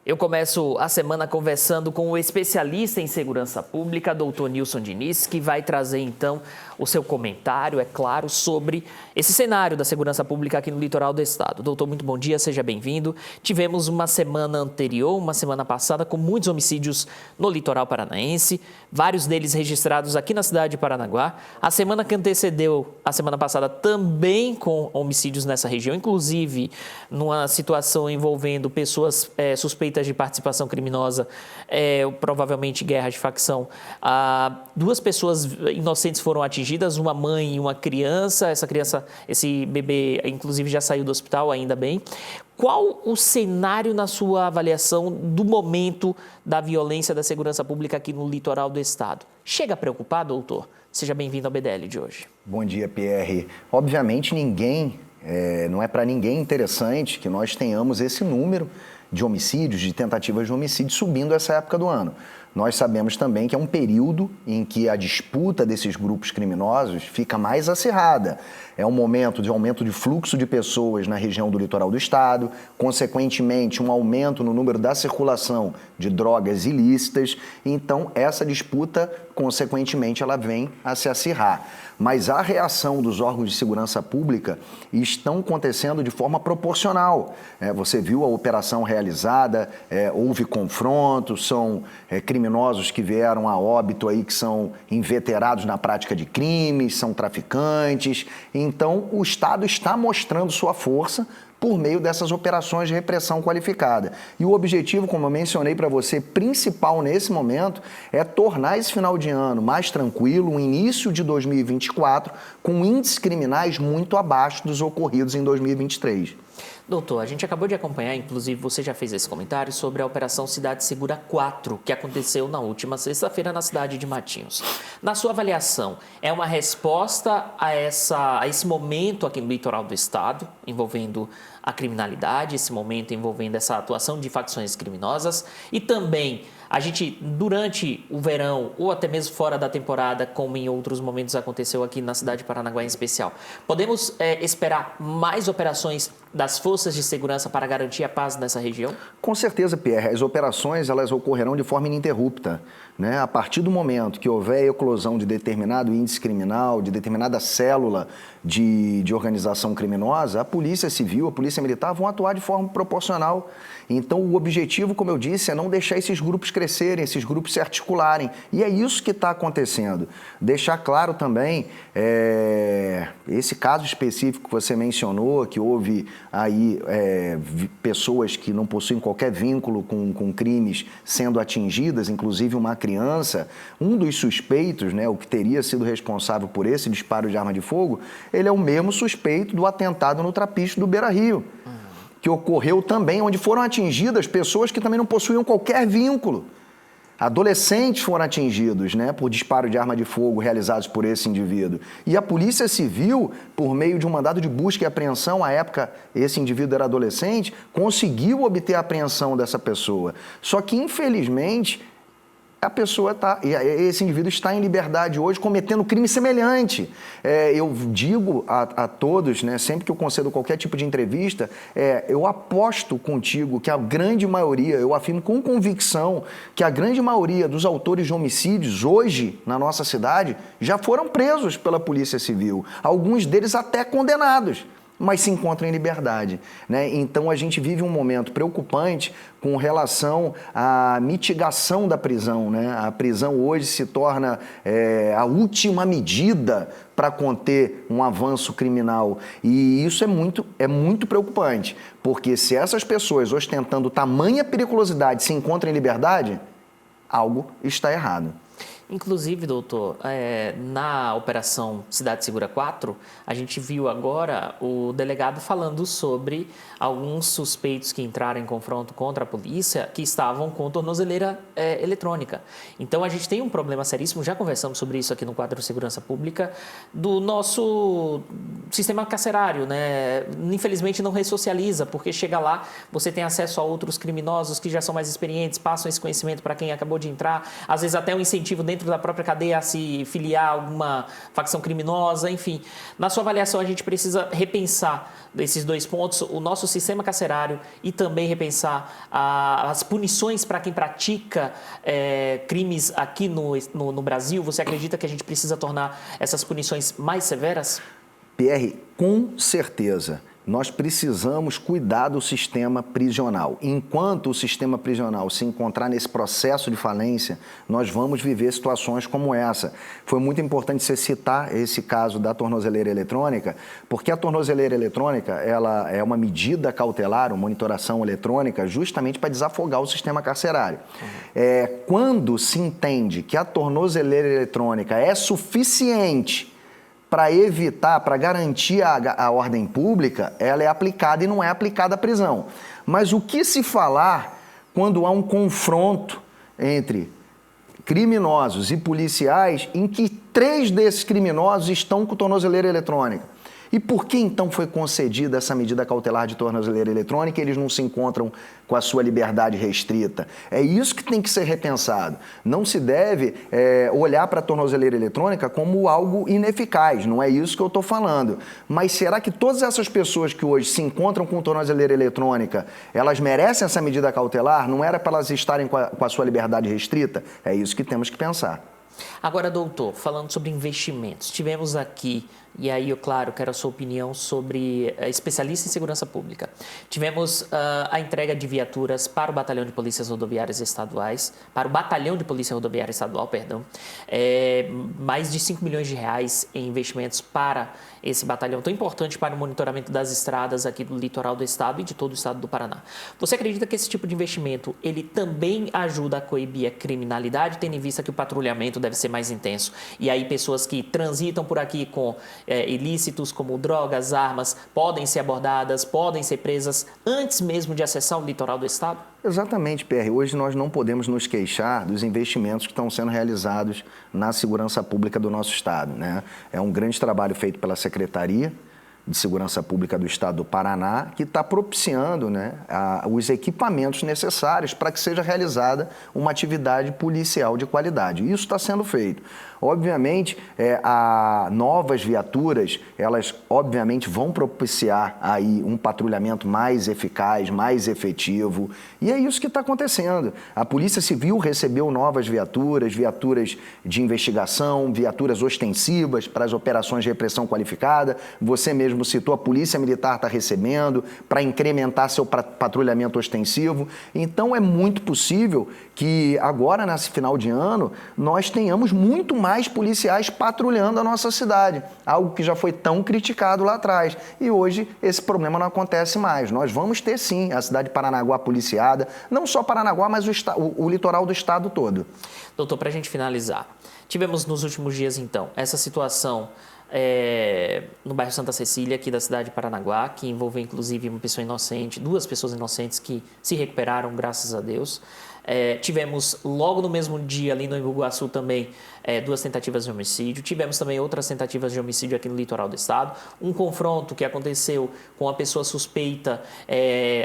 Eu começo a semana conversando com o especialista em segurança pública, doutor Nilson Diniz, que vai trazer então o seu comentário, é claro, sobre esse cenário da segurança pública aqui no litoral do estado. Doutor, muito bom dia, seja bem-vindo. Tivemos uma semana anterior, uma semana passada, com muitos homicídios no litoral paranaense, vários deles registrados aqui na cidade de Paranaguá. A semana que antecedeu a semana passada também com homicídios nessa região, inclusive numa situação envolvendo pessoas suspeitas de participação criminosa, provavelmente guerra de facção. Duas pessoas inocentes foram atingidas, uma mãe e uma criança. Esse bebê, inclusive, já saiu do hospital, ainda bem. Qual o cenário, na sua avaliação, do momento da violência da segurança pública aqui no litoral do estado? Chega a preocupar, doutor? Seja bem-vindo ao BDL de hoje. Bom dia, Pierre. Obviamente, não é para ninguém interessante que nós tenhamos esse número de homicídios, de tentativas de homicídio subindo essa época do ano. Nós sabemos também que é um período em que a disputa desses grupos criminosos fica mais acirrada. É um momento de aumento de fluxo de pessoas na região do litoral do estado, consequentemente um aumento no número da circulação de drogas ilícitas. Então, essa disputa, consequentemente, ela vem a se acirrar. Mas a reação dos órgãos de segurança pública estão acontecendo de forma proporcional. Você viu a operação realizada, houve confrontos, são criminosos que vieram a óbito aí, que são inveterados na prática de crimes, são traficantes. Então, o Estado está mostrando sua força por meio dessas operações de repressão qualificada. E o objetivo, como eu mencionei para você, principal nesse momento, é tornar esse final de ano mais tranquilo, o início de 2024, com índices criminais muito abaixo dos ocorridos em 2023. Doutor, a gente acabou de acompanhar, inclusive você já fez esse comentário, sobre a Operação Cidade Segura 4, que aconteceu na última sexta-feira na cidade de Matinhos. Na sua avaliação, é uma resposta a esse momento aqui no litoral do estado, envolvendo a criminalidade, esse momento envolvendo essa atuação de facções criminosas, e também a gente, durante o verão, ou até mesmo fora da temporada, como em outros momentos aconteceu aqui na cidade de Paranaguá em especial, podemos esperar mais operações das forças de segurança para garantir a paz nessa região? Com certeza, Pierre. As operações elas ocorrerão de forma ininterrupta, né? A partir do momento que houver a eclosão de determinado índice criminal, de determinada célula de organização criminosa, a Polícia Civil, a Polícia Militar vão atuar de forma proporcional. Então, o objetivo, como eu disse, é não deixar esses grupos crescerem, esses grupos se articularem. E é isso que está acontecendo. Deixar claro também, esse caso específico que você mencionou, que houve aí pessoas que não possuem qualquer vínculo com crimes sendo atingidas, inclusive uma criança, um dos suspeitos, né, o que teria sido responsável por esse disparo de arma de fogo, ele é o mesmo suspeito do atentado no Trapiche do Beira-Rio, que ocorreu também, onde foram atingidas pessoas que também não possuíam qualquer vínculo. Adolescentes foram atingidos, né, por disparo de arma de fogo realizados por esse indivíduo. E a Polícia Civil, por meio de um mandado de busca e apreensão, à época esse indivíduo era adolescente, conseguiu obter a apreensão dessa pessoa. Só que, infelizmente, esse indivíduo está em liberdade hoje cometendo crime semelhante. Eu digo a todos, né, sempre que eu concedo qualquer tipo de entrevista, eu aposto contigo que a grande maioria, eu afirmo com convicção, que a grande maioria dos autores de homicídios hoje na nossa cidade já foram presos pela Polícia Civil. Alguns deles até condenados, mas se encontram em liberdade, né? Então, a gente vive um momento preocupante com relação à mitigação da prisão, né? A prisão hoje se torna a última medida para conter um avanço criminal. E isso é muito preocupante, porque se essas pessoas, ostentando tamanha periculosidade, se encontram em liberdade, algo está errado. Inclusive, doutor, na Operação Cidade Segura 4, a gente viu agora o delegado falando sobre alguns suspeitos que entraram em confronto contra a polícia que estavam com tornozeleira eletrônica. Então, a gente tem um problema seríssimo, já conversamos sobre isso aqui no quadro Segurança Pública, do nosso sistema carcerário, né? Infelizmente, não ressocializa, porque chega lá, você tem acesso a outros criminosos que já são mais experientes, passam esse conhecimento para quem acabou de entrar, às vezes até um incentivo dentro dentro da própria cadeia a se filiar a alguma facção criminosa, enfim. Na sua avaliação, a gente precisa repensar esses dois pontos, o nosso sistema carcerário e também repensar as punições para quem pratica crimes aqui no Brasil. Você acredita que a gente precisa tornar essas punições mais severas? Pierre, com certeza. Nós precisamos cuidar do sistema prisional. Enquanto o sistema prisional se encontrar nesse processo de falência, nós vamos viver situações como essa. Foi muito importante você citar esse caso da tornozeleira eletrônica, porque a tornozeleira eletrônica ela é uma medida cautelar, uma monitoração eletrônica, justamente para desafogar o sistema carcerário. Quando se entende que a tornozeleira eletrônica é suficiente para evitar, para garantir a ordem pública, ela é aplicada e não é aplicada à prisão. Mas o que se falar quando há um confronto entre criminosos e policiais em que 3 desses criminosos estão com tornozeleira eletrônica? E por que então foi concedida essa medida cautelar de tornozeleira eletrônica e eles não se encontram com a sua liberdade restrita? É isso que tem que ser repensado. Não se deve olhar para a tornozeleira eletrônica como algo ineficaz, não é isso que eu estou falando. Mas será que todas essas pessoas que hoje se encontram com tornozeleira eletrônica, elas merecem essa medida cautelar? Não era para elas estarem com a sua liberdade restrita? É isso que temos que pensar. Agora, doutor, falando sobre investimentos, tivemos aqui, e aí eu, claro, quero a sua opinião sobre especialista em segurança pública. Tivemos a entrega de viaturas para o Batalhão de Polícias Rodoviárias Estaduais, para o Batalhão de Polícia Rodoviária Estadual, perdão, mais de 5 milhões de reais em investimentos para esse batalhão tão importante para o monitoramento das estradas aqui do litoral do estado e de todo o estado do Paraná. Você acredita que esse tipo de investimento, ele também ajuda a coibir a criminalidade, tendo em vista que o patrulhamento deve ser mais intenso? E aí pessoas que transitam por aqui com ilícitos como drogas, armas, podem ser abordadas, podem ser presas antes mesmo de acessar o litoral do estado? Exatamente, PR. Hoje nós não podemos nos queixar dos investimentos que estão sendo realizados na segurança pública do nosso estado, né? É um grande trabalho feito pela Secretaria de Segurança Pública do Estado do Paraná, que está propiciando, né, os equipamentos necessários para que seja realizada uma atividade policial de qualidade. Isso está sendo feito. Obviamente, novas viaturas, elas obviamente vão propiciar aí um patrulhamento mais eficaz, mais efetivo, e é isso que está acontecendo. A Polícia Civil recebeu novas viaturas, viaturas de investigação, viaturas ostensivas para as operações de repressão qualificada. Você mesmo citou, a Polícia Militar está recebendo para incrementar seu patrulhamento ostensivo. Então, é muito possível que agora, nesse final de ano, nós tenhamos muito mais policiais patrulhando a nossa cidade, algo que já foi tão criticado lá atrás. E hoje esse problema não acontece mais. Nós vamos ter, sim, a cidade de Paranaguá policiada, não só Paranaguá, mas o litoral do estado todo. Doutor, para a gente finalizar, tivemos nos últimos dias, então, essa situação no bairro Santa Cecília, aqui da cidade de Paranaguá, que envolveu inclusive uma pessoa inocente, 2 pessoas inocentes que se recuperaram, graças a Deus. Tivemos logo no mesmo dia ali no Embu-Guaçu também 2 tentativas de homicídio. Tivemos também outras tentativas de homicídio aqui no litoral do estado. Um confronto que aconteceu com a pessoa suspeita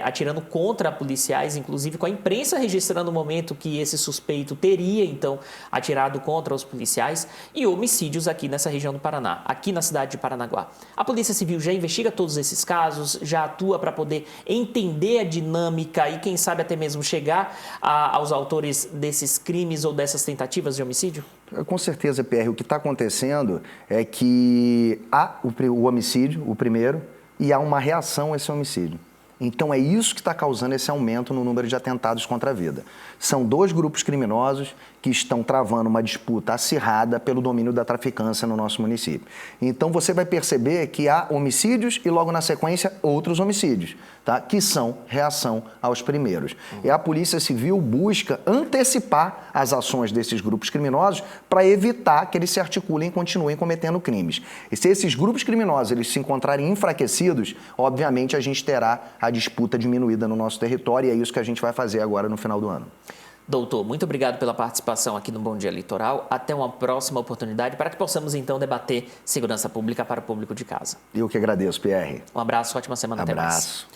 atirando contra policiais, inclusive com a imprensa registrando o momento que esse suspeito teria então atirado contra os policiais, e homicídios aqui nessa região do Paraná, aqui na cidade de Paranaguá. A Polícia Civil já investiga todos esses casos, já atua para poder entender a dinâmica e quem sabe até mesmo chegar aos autores desses crimes ou dessas tentativas de homicídio? Com certeza, PR. O que está acontecendo é que há o homicídio, o primeiro, e há uma reação a esse homicídio. Então, é isso que está causando esse aumento no número de atentados contra a vida. São 2 grupos criminosos que estão travando uma disputa acirrada pelo domínio da traficância no nosso município. Então, você vai perceber que há homicídios e, logo na sequência, outros homicídios, tá? Que são reação aos primeiros. E a Polícia Civil busca antecipar as ações desses grupos criminosos para evitar que eles se articulem e continuem cometendo crimes. E se esses grupos criminosos eles se encontrarem enfraquecidos, obviamente a gente terá a disputa diminuída no nosso território, e é isso que a gente vai fazer agora no final do ano. Doutor, muito obrigado pela participação aqui no Bom Dia Litoral. Até uma próxima oportunidade para que possamos então debater segurança pública para o público de casa. Eu que agradeço, PR. Um abraço, ótima semana. Até mais. Abraço.